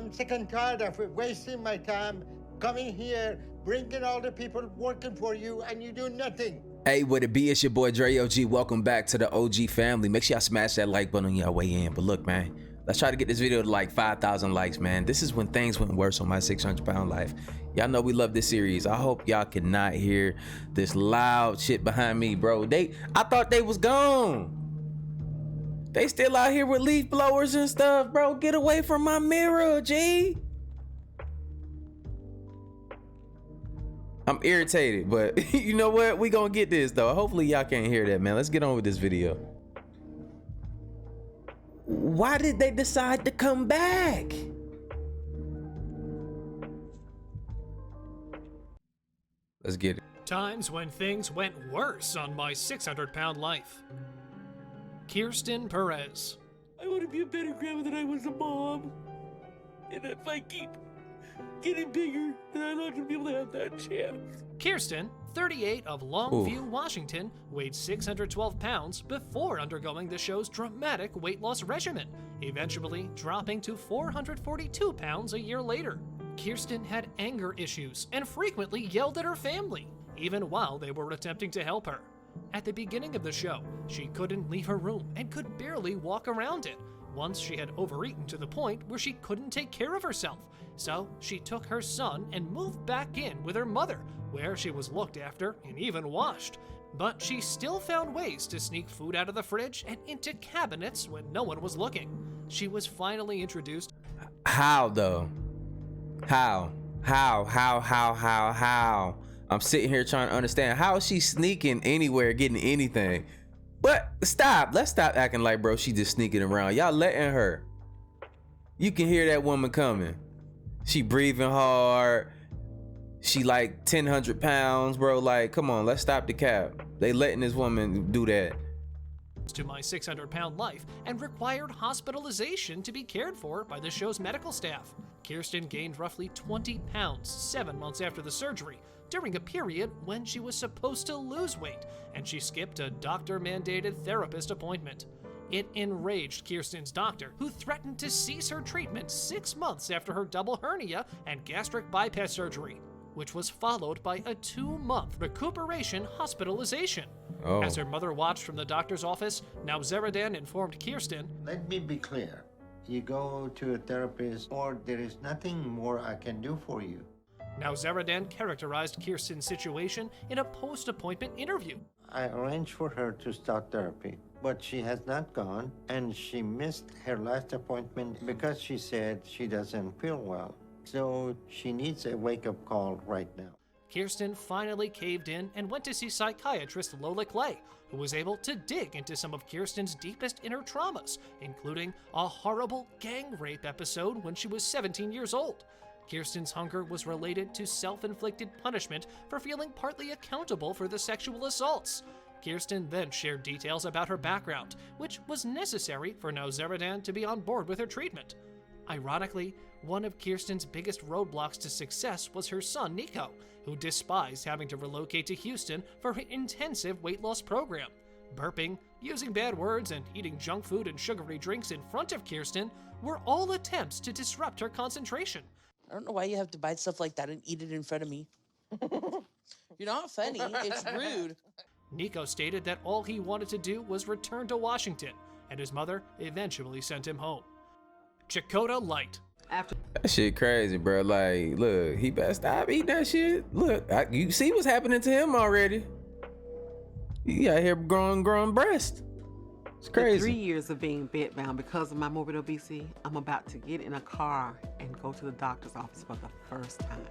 I'm sick and tired of it, wasting my time coming here, bringing all the people working for you, and you do nothing. Hey, what it be? It's your boy Dre OG. Welcome back to the OG family. Make sure y'all smash that like button on y'all way in. But look, man, let's try to get this video to like 5,000 likes, man. This is when things went worse on my 600-pound life. Y'all know we love this series. I hope y'all cannot hear this loud shit behind me, bro. I thought they was gone. They still out here with leaf blowers and stuff, bro. Get away from my mirror, G. I'm irritated, but you know what? We gonna get this though. Hopefully y'all can't hear that, man. Let's get on with this video. Why did they decide to come back? Let's get it. Times when things went worse on my 600-pound life. Kirsten Perez. I want to be a better grandma than I was a mom. And if I keep getting bigger, then I'm not going to be able to have that chance. Kirsten, 38, of Longview, Washington, weighed 612 pounds before undergoing the show's dramatic weight loss regimen, eventually dropping to 442 pounds a year later. Kirsten had anger issues and frequently yelled at her family, even while they were attempting to help her. At the beginning of the show, she couldn't leave her room and could barely walk around it. Once she had overeaten to the point where she couldn't take care of herself, so she took her son and moved back in with her mother, where she was looked after and even washed. But she still found ways to sneak food out of the fridge and into cabinets when no one was looking. She was finally introduced. How though? How? I'm sitting here trying to understand. How is she sneaking anywhere, getting anything? But stop. Let's stop acting like, bro, she just sneaking around. Y'all letting her. You can hear that woman coming. She breathing hard. She like 1,000 pounds, bro. Like, come on, let's stop the cap. They letting this woman do that. To my 600-pound life and required hospitalization to be cared for by the show's medical staff. Kirsten gained roughly 20 pounds 7 months after the surgery, during a period when she was supposed to lose weight, and she skipped a doctor-mandated therapist appointment. It enraged Kirsten's doctor, who threatened to cease her treatment 6 months after her double hernia and gastric bypass surgery, which was followed by a 2-month recuperation hospitalization. Oh. As her mother watched from the doctor's office, now Zeradan informed Kirsten, Let me be clear. You go to a therapist or there is nothing more I can do for you. Now Zeradan characterized Kirsten's situation in a post-appointment interview. I arranged for her to start therapy, but she has not gone, and she missed her last appointment because she said she doesn't feel well. So she needs a wake-up call right now. Kirsten finally caved in and went to see psychiatrist Lola Clay, who was able to dig into some of Kirsten's deepest inner traumas, including a horrible gang rape episode when she was 17 years old. Kirsten's hunger was related to self-inflicted punishment for feeling partly accountable for the sexual assaults. Kirsten then shared details about her background, which was necessary for now Zeradan to be on board with her treatment. Ironically, one of Kirsten's biggest roadblocks to success was her son, Nico, who despised having to relocate to Houston for her intensive weight loss program. Burping, using bad words, and eating junk food and sugary drinks in front of Kirsten were all attempts to disrupt her concentration. I don't know why you have to buy stuff like that and eat it in front of me. You're not funny. It's rude. Nico stated that all he wanted to do was return to Washington, and his mother eventually sent him home. Jacota Light. That shit crazy, bro. Like, look, he better stop eating that shit. Look, you see what's happening to him already. He out here growing breast. It's crazy. 3 years of being bedbound because of my morbid obesity, I'm about to get in a car and go to the doctor's office for the first time.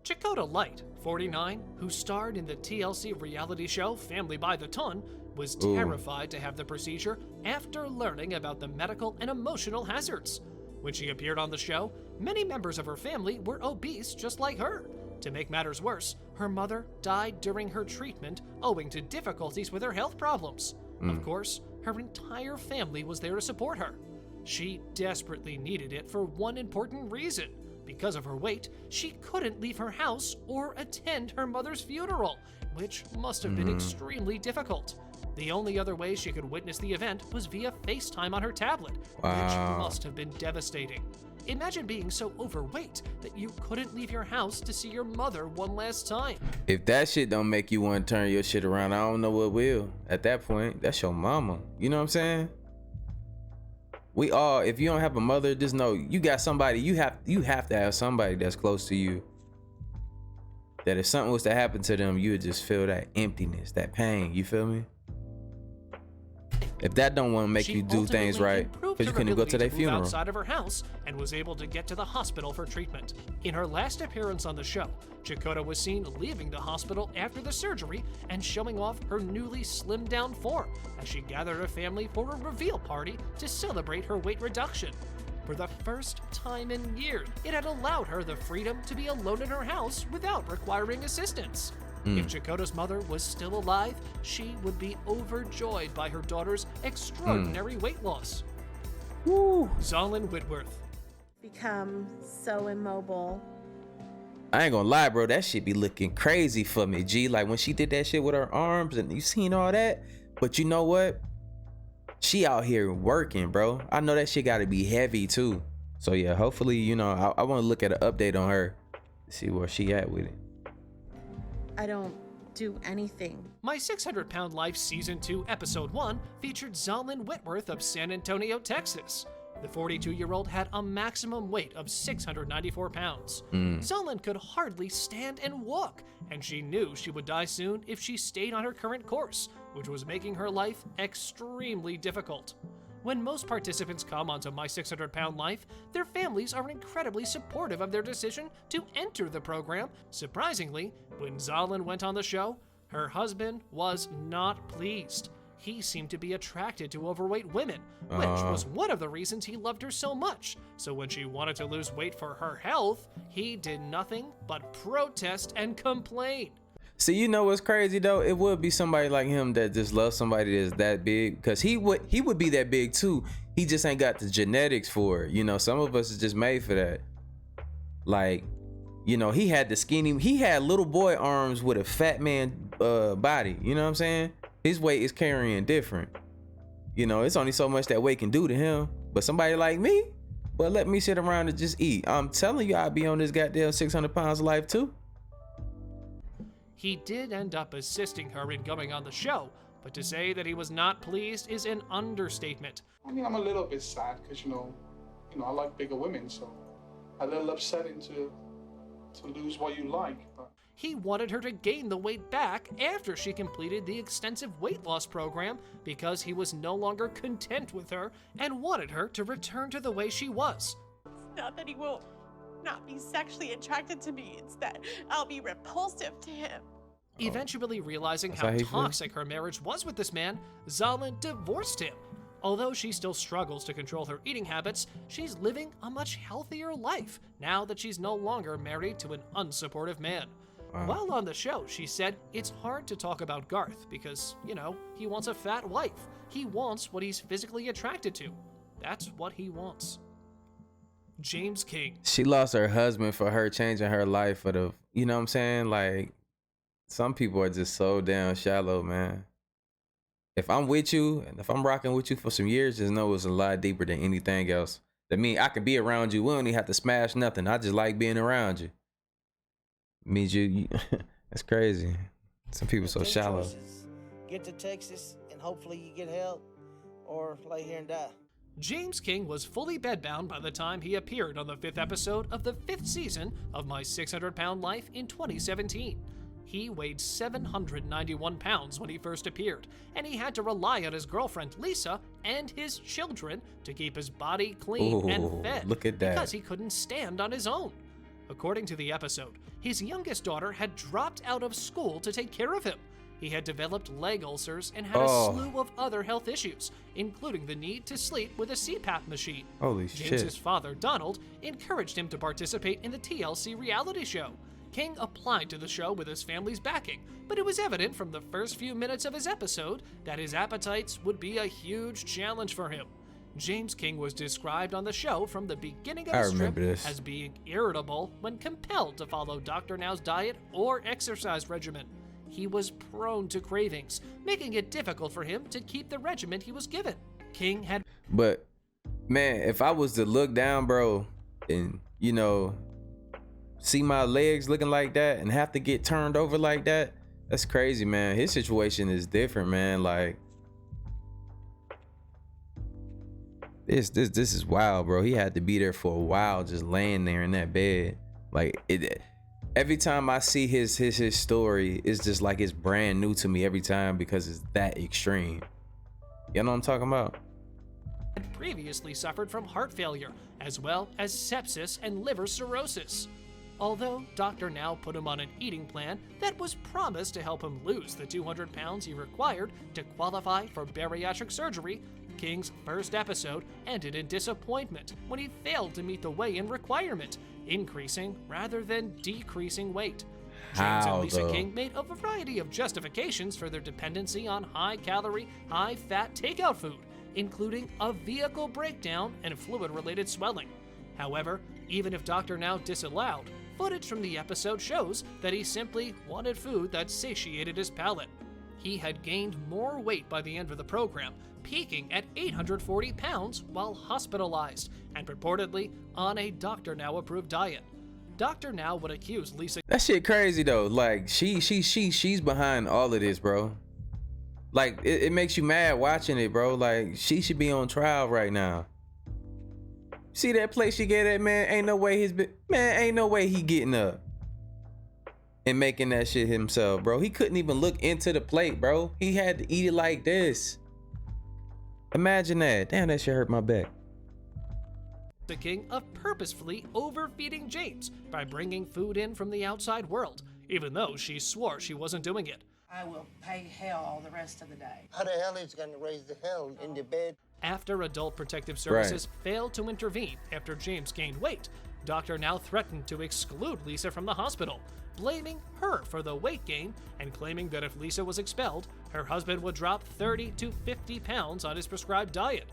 Jacota Light, 49, who starred in the TLC reality show Family by the Ton, was terrified to have the procedure after learning about the medical and emotional hazards. When she appeared on the show, many members of her family were obese just like her. To make matters worse, her mother died during her treatment owing to difficulties with her health problems. Of course, her entire family was there to support her. She desperately needed it for one important reason. Because of her weight, she couldn't leave her house or attend her mother's funeral, which must have been extremely difficult. The only other way she could witness the event was via FaceTime on her tablet, which must have been devastating. Imagine being so overweight that you couldn't leave your house to see your mother one last time. If that shit don't make you want to turn your shit around, I don't know what will. At that point, that's your mama. You know what I'm saying? We all, if you don't have a mother, just know you got somebody. You have to have somebody that's close to you. That if something was to happen to them, you would just feel that emptiness, that pain. You feel me? If that don't want to make you do things right, because you couldn't go to their funeral. Outside of her house and was able to get to the hospital for treatment. In her last appearance on the show, Jacota was seen leaving the hospital after the surgery and showing off her newly slimmed down form as she gathered her family for a reveal party to celebrate her weight reduction. For the first time in years, it had allowed her the freedom to be alone in her house without requiring assistance. If Jacota's mother was still alive, she would be overjoyed by her daughter's extraordinary weight loss. Woo. Zolyn Whitworth. Become so immobile. I ain't gonna lie, bro. That shit be looking crazy for me, G. Like when she did that shit with her arms and you seen all that. But you know what? She out here working, bro. I know that shit gotta be heavy too. So yeah, hopefully, you know, I wanna look at an update on her. See where she at with it. I don't do anything. My 600 Pound Life Season 2 Episode 1 featured Zolyn Whitworth of San Antonio, Texas. The 42-year-old had a maximum weight of 694 pounds. Zolyn could hardly stand and walk, and she knew she would die soon if she stayed on her current course, which was making her life extremely difficult. When most participants come onto My 600 Pound Life, their families are incredibly supportive of their decision to enter the program. Surprisingly, when Zolyn went on the show, her husband was not pleased. He seemed to be attracted to overweight women, which was one of the reasons he loved her so much. So when she wanted to lose weight for her health, he did nothing but protest and complain. See, you know what's crazy though? It would be somebody like him that just loves somebody that's that big, because he would be that big too. He just ain't got the genetics for it. You know, some of us is just made for that. Like, you know, he had little boy arms with a fat man body. You know what I'm saying? His weight is carrying different. You know, it's only so much that weight can do to him. But somebody like me, well, let me sit around and just eat. I'm telling you, I'd be on this goddamn 600 pounds of life too. He did end up assisting her in going on the show, but to say that he was not pleased is an understatement. I mean, I'm a little bit sad because, you know, I like bigger women, so a little upsetting to lose what you like. But He wanted her to gain the weight back after she completed the extensive weight loss program because he was no longer content with her and wanted her to return to the way she was. It's not that he will not be sexually attracted to me, it's that I'll be repulsive to him. Eventually realizing That's how how he feels? toxic her marriage was with this man, Zolyn divorced him. Although she still struggles to control her eating habits, she's living a much healthier life now that she's no longer married to an unsupportive man. While on the show, she said it's hard to talk about Garth because, you know, he wants a fat wife. He wants what he's physically attracted to. That's what he wants. James King. She lost her husband for her changing her life for the, you know what I'm saying? Like, some people are just so damn shallow, man. If I'm with you and if I'm rocking with you for some years, just know it's a lot deeper than anything else. That means I can be around you. We don't even have to smash nothing. I just like being around you. Means you that's crazy. Some people so Take shallow. choices. Get to Texas and hopefully you get help, or lay here and die. James King was fully bedbound by the time he appeared on the 5th episode of the 5th season of My 600 Pound Life in 2017. He weighed 791 pounds when he first appeared, and he had to rely on his girlfriend Lisa and his children to keep his body clean and fed look at that. because he couldn't stand on his own. According to the episode, his youngest daughter had dropped out of school to take care of him. He had developed leg ulcers and had a slew of other health issues, including the need to sleep with a CPAP machine. Holy James's shit. father, Donald, encouraged him to participate in the TLC reality show. King applied to the show with his family's backing, but it was evident from the first few minutes of his episode that his appetites would be a huge challenge for him. James King was described on the show from the beginning of I his trip remember this. as being irritable when compelled to follow Dr. Now's diet or exercise regimen. He was prone to cravings, making it difficult for him to keep the regimen he was given. King had But man, if I was to look down, bro, and, you know, see my legs looking like that and have to get turned over like that. That's crazy, man. His situation is different, man. Like, this is wild, bro. He had to be there for a while, just laying there in that bed. Like, every time I see his story, it's just like it's brand new to me every time because it's that extreme. You know what I'm talking about? Had previously suffered from heart failure, as well as sepsis and liver cirrhosis. Although Dr. Now put him on an eating plan that was promised to help him lose the 200 pounds he required to qualify for bariatric surgery, King's first episode ended in disappointment when he failed to meet the weigh-in requirement, increasing rather than decreasing weight. James and Lisa King made a variety of justifications for their dependency on high-calorie, high-fat takeout food, including a vehicle breakdown and fluid-related swelling. However, even if Dr. Now disallowed, footage from the episode shows that he simply wanted food that satiated his palate. He had gained more weight by the end of the program, peaking at 840 pounds while hospitalized and purportedly on a Dr. Now approved diet. Dr. Now would accuse Lisa. That shit crazy though. Like, she's behind all of this, bro. Like, it makes you mad watching it, bro. Like, she should be on trial right now. See that plate she gave that man? Ain't no way ain't no way he getting up and making that shit himself, bro. He couldn't even look into the plate, bro. He had to eat it like this. Imagine that. Damn, that shit hurt my back. The King of purposefully overfeeding James by bringing food in from the outside world, even though she swore she wasn't doing it. I will pay hell all the rest of the day. How the hell is gonna raise the hell in the bed? After Adult Protective Services failed to intervene after James gained weight, Dr. Now threatened to exclude Lisa from the hospital, blaming her for the weight gain and claiming that if Lisa was expelled, her husband would drop 30 to 50 pounds on his prescribed diet.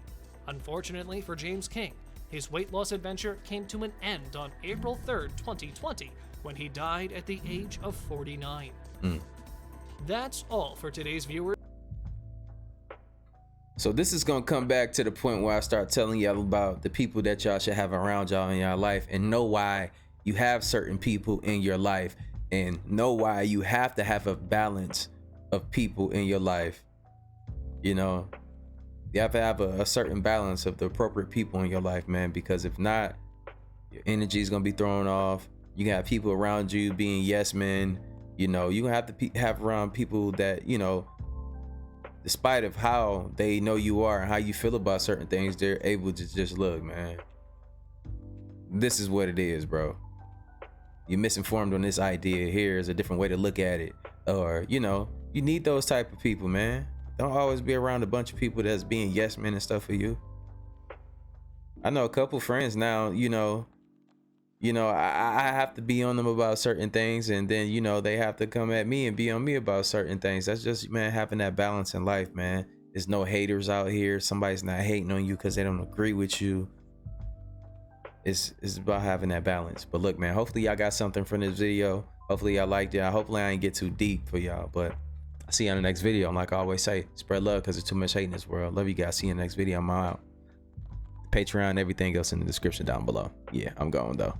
Unfortunately for James King, his weight loss adventure came to an end on April 3rd, 2020, when he died at the age of 49. That's all for today's viewers. So this is gonna come back to the point where I start telling y'all about the people that y'all should have around y'all in your life, and know why you have certain people in your life, and know why you have to have a balance of people in your life. You know, you have to have a certain balance of the appropriate people in your life, man, because if not, your energy is gonna be thrown off. You can have people around you being yes men. You know, you have to have around people that, you know, despite of how they know you are and how you feel about certain things, they're able to just look, man, this is what it is, bro. You're misinformed on this idea. Here's a different way to look at it. Or, you know, you need those type of people, man. Don't always be around a bunch of people that's being yes men and stuff for you. I know a couple friends now, you know, I have to be on them about certain things, and then, you know, they have to come at me and be on me about certain things. That's just, man, having that balance in life, man. There's no haters out here. Somebody's not hating on you because they don't agree with you. It's about having that balance. But look, man, hopefully y'all got something from this video. Hopefully y'all liked it. Hopefully I ain't get too deep for y'all, but I'll see you on the next video. And like I always say, spread love because there's too much hate in this world. Love you guys. See you in the next video. I'm out. Patreon, everything else in the description down below. Yeah, I'm going though.